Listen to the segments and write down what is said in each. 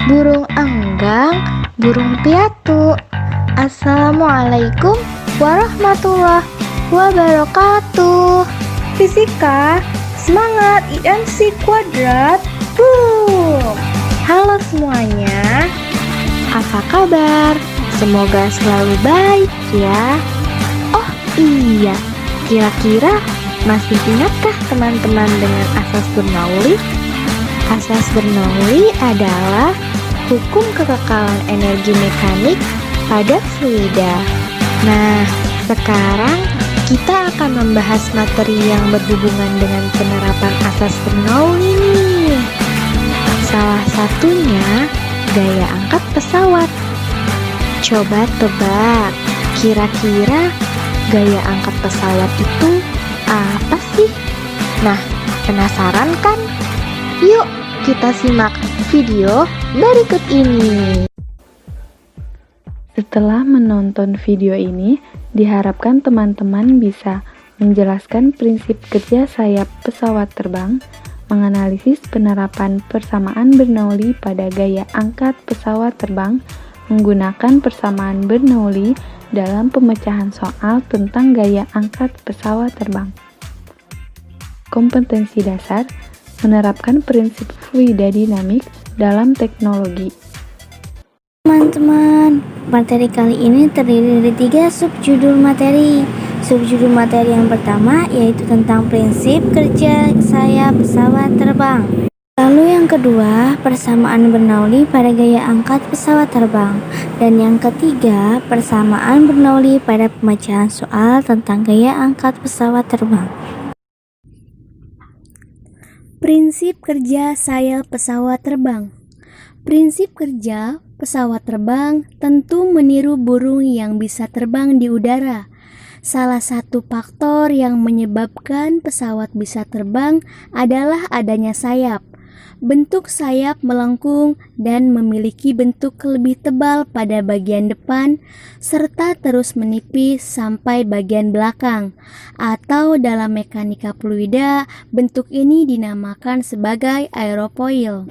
burung enggang, burung piatu. Assalamualaikum warahmatullahi wabarakatuh. Fisika, semangat IMC kuadrat. Boom. Halo semuanya, apa kabar? Semoga selalu baik ya. Oh iya, kira-kira masih ingatkah teman-teman dengan asas Bernoulli? Asas Bernoulli adalah hukum kekekalan energi mekanik pada fluida. Nah, sekarang kita akan membahas materi yang berhubungan dengan penerapan asas Bernoulli nih. Salah satunya gaya angkat pesawat. Coba tebak, kira-kira gaya angkat pesawat itu apa sih? Nah, penasaran kan? Yuk kita simak video berikut ini. Setelah menonton video ini, diharapkan teman-teman bisa menjelaskan prinsip kerja sayap pesawat terbang, menganalisis penerapan persamaan Bernoulli pada gaya angkat pesawat terbang, menggunakan persamaan Bernoulli dalam pemecahan soal tentang gaya angkat pesawat terbang. Kompetensi dasar, menerapkan prinsip fluida dinamik dalam teknologi. Teman-teman, materi kali ini terdiri dari 3 subjudul materi. Subjudul materi yang pertama yaitu tentang prinsip kerja sayap pesawat terbang. Lalu yang kedua, persamaan Bernoulli pada gaya angkat pesawat terbang. Dan yang ketiga, persamaan Bernoulli pada pemecahan soal tentang gaya angkat pesawat terbang. Prinsip kerja sayap pesawat terbang. Prinsip kerja pesawat terbang tentu meniru burung yang bisa terbang di udara. Salah satu faktor yang menyebabkan pesawat bisa terbang adalah adanya sayap. Bentuk sayap melengkung dan memiliki bentuk lebih tebal pada bagian depan serta terus menipis sampai bagian belakang, atau dalam mekanika fluida bentuk ini dinamakan sebagai aerofoil.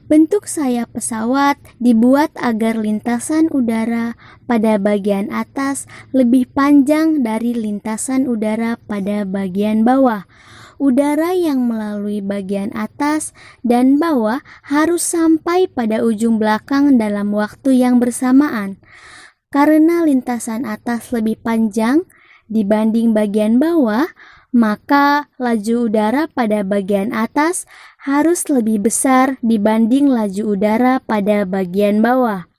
Bentuk sayap pesawat dibuat agar lintasan udara pada bagian atas lebih panjang dari lintasan udara pada bagian bawah. Udara yang melalui bagian atas dan bawah harus sampai pada ujung belakang dalam waktu yang bersamaan. Karena lintasan atas lebih panjang dibanding bagian bawah, maka laju udara pada bagian atas harus lebih besar dibanding laju udara pada bagian bawah.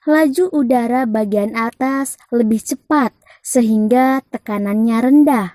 Laju udara bagian atas lebih cepat sehingga tekanannya rendah.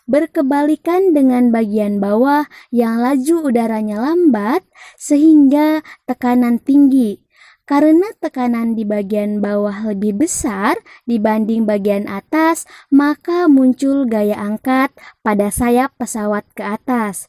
Berkebalikan dengan bagian bawah yang laju udaranya lambat sehingga tekanan tinggi. Karena tekanan di bagian bawah lebih besar dibanding bagian atas, maka muncul gaya angkat pada sayap pesawat ke atas.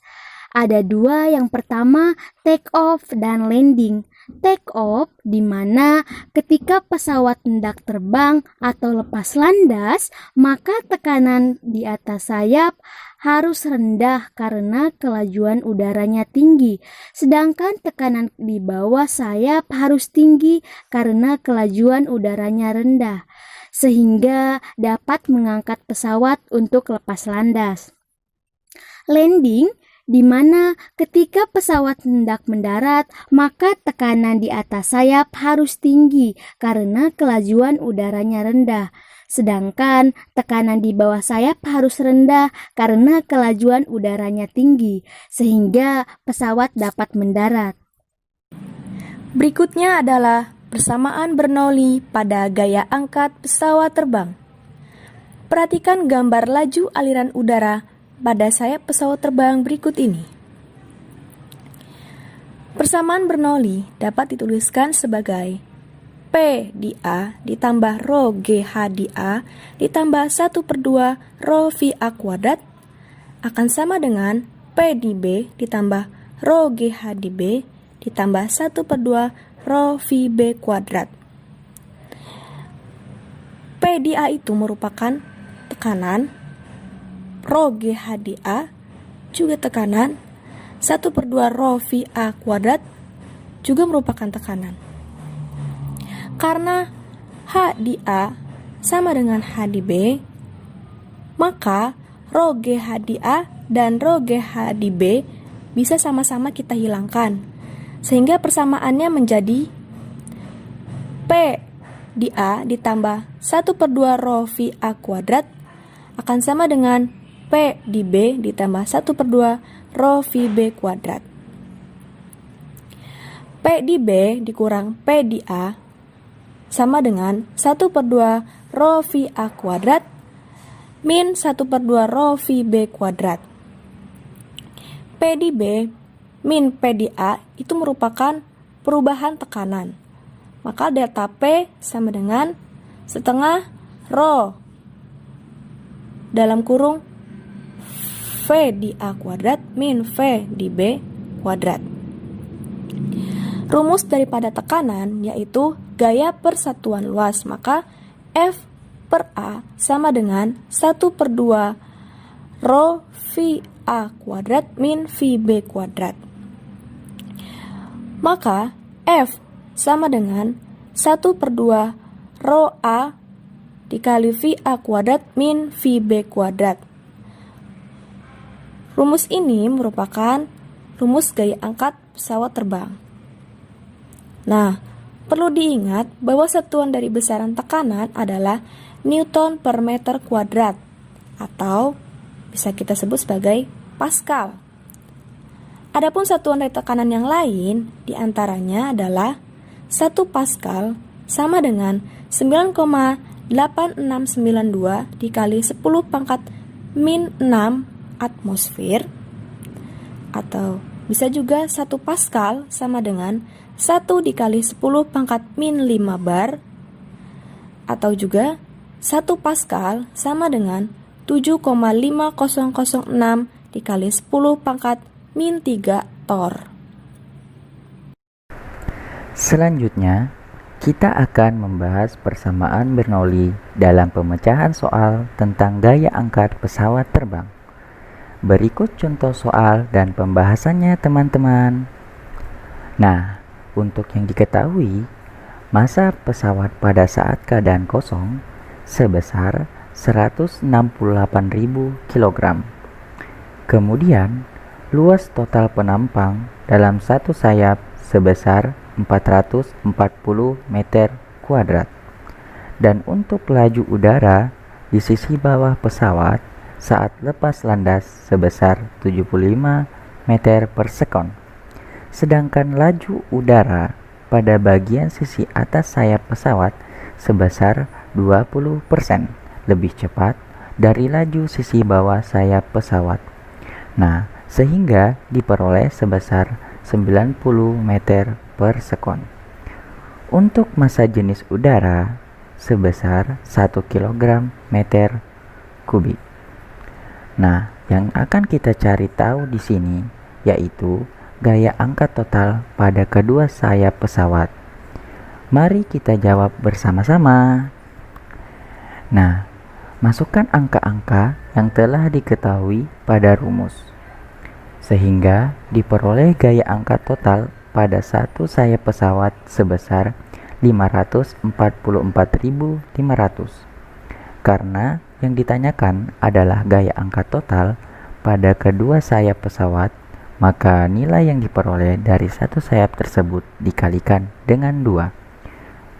Ada dua, yang pertama take off dan landing. Take off di mana ketika pesawat hendak terbang atau lepas landas, maka tekanan di atas sayap harus rendah karena kelajuan udaranya tinggi. Sedangkan tekanan di bawah sayap harus tinggi karena kelajuan udaranya rendah, sehingga dapat mengangkat pesawat untuk lepas landas. Landing di mana ketika pesawat hendak mendarat, maka tekanan di atas sayap harus tinggi karena kelajuan udaranya rendah. Sedangkan tekanan di bawah sayap harus rendah karena kelajuan udaranya tinggi, sehingga pesawat dapat mendarat. Berikutnya adalah persamaan Bernoulli pada gaya angkat pesawat terbang. Perhatikan gambar laju aliran udara pada sayap pesawat terbang berikut ini. Persamaan Bernoulli dapat dituliskan sebagai P di A ditambah rho GH di A ditambah 1/2 rho V A kuadrat akan sama dengan P di B ditambah rho GH di B ditambah 1/2 rho V B kuadrat. P di A itu merupakan tekanan, rho GH di A juga tekanan, 1/2 rho V A kuadrat juga merupakan tekanan. Karena H di A sama dengan H di B, maka rho GH di A dan rho GH di B bisa sama-sama kita hilangkan. Sehingga persamaannya menjadi P di A ditambah 1/2 rho V A kuadrat akan sama dengan P di B ditambah 1/2 rho V B kuadrat. P di B dikurang P di A sama dengan 1/2 rho V A kuadrat min 1/2 rho V B kuadrat. P di B min P di A itu merupakan perubahan tekanan. Maka delta P sama dengan setengah rho dalam kurung V di A kuadrat min V di B kuadrat. Rumus daripada tekanan yaitu gaya per satuan luas, maka F per A sama dengan 1/2 rho V A kuadrat min V B kuadrat. Maka F sama dengan 1/2 rho A dikali V A kuadrat min V B kuadrat. Rumus ini merupakan rumus gaya angkat pesawat terbang. Nah, perlu diingat bahwa satuan dari besaran tekanan adalah Newton per meter kuadrat atau bisa kita sebut sebagai Pascal. Adapun satuan dari tekanan yang lain diantaranya adalah 1 Pascal sama dengan 9,8692 dikali 10 pangkat min 6 atmosfer, atau bisa juga 1 Pascal sama dengan 1 dikali 10 pangkat min 5 bar, atau juga 1 Pascal sama dengan 7,5006 dikali 10 pangkat min 3 torr. Selanjutnya, kita akan membahas persamaan Bernoulli dalam pemecahan soal tentang gaya angkat pesawat terbang. Berikut contoh soal dan pembahasannya, teman-teman. Nah, untuk yang diketahui, massa pesawat pada saat keadaan kosong sebesar 168.000 kg. Kemudian, luas total penumpang dalam satu sayap sebesar 440 meter kuadrat. Dan untuk laju udara di sisi bawah pesawat saat lepas landas sebesar 75 meter per sekon. Sedangkan laju udara pada bagian sisi atas sayap pesawat sebesar 20% lebih cepat dari laju sisi bawah sayap pesawat. Nah, sehingga diperoleh sebesar 90 meter per sekon. Untuk massa jenis udara sebesar 1 kg meter kubik. Nah, yang akan kita cari tahu di sini yaitu gaya angkat total pada kedua sayap pesawat. Mari kita jawab bersama-sama. Nah, masukkan angka-angka yang telah diketahui pada rumus, sehingga diperoleh gaya angkat total pada satu sayap pesawat sebesar 544.500. Karena yang ditanyakan adalah gaya angkat total pada kedua sayap pesawat, maka nilai yang diperoleh dari satu sayap tersebut dikalikan dengan 2.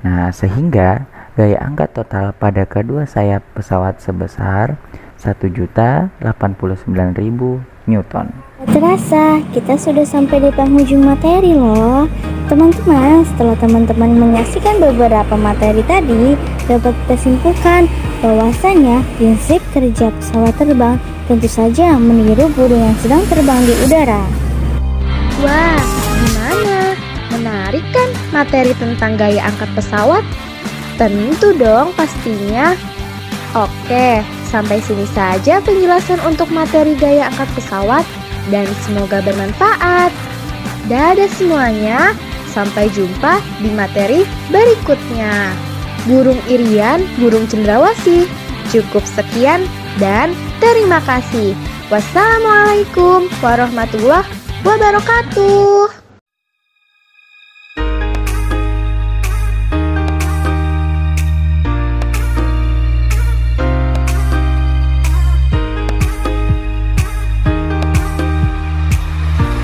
Nah, sehingga gaya angkat total pada kedua sayap pesawat sebesar 1.089.000 Newton. Terasa, kita sudah sampai di penghujung materi loh. Teman-teman, setelah teman-teman menyaksikan beberapa materi tadi, dapat kita simpulkan bahwasanya prinsip kerja pesawat terbang tentu saja meniru burung yang sedang terbang di udara. Wah, gimana? Menarik kan materi tentang gaya angkat pesawat? Tentu dong pastinya. Oke, sampai sini saja penjelasan untuk materi gaya angkat pesawat dan semoga bermanfaat. Dadah semuanya, sampai jumpa di materi berikutnya. Burung Irian, burung cendrawasih. Cukup sekian dan terima kasih. Wassalamualaikum warahmatullahi wabarakatuh.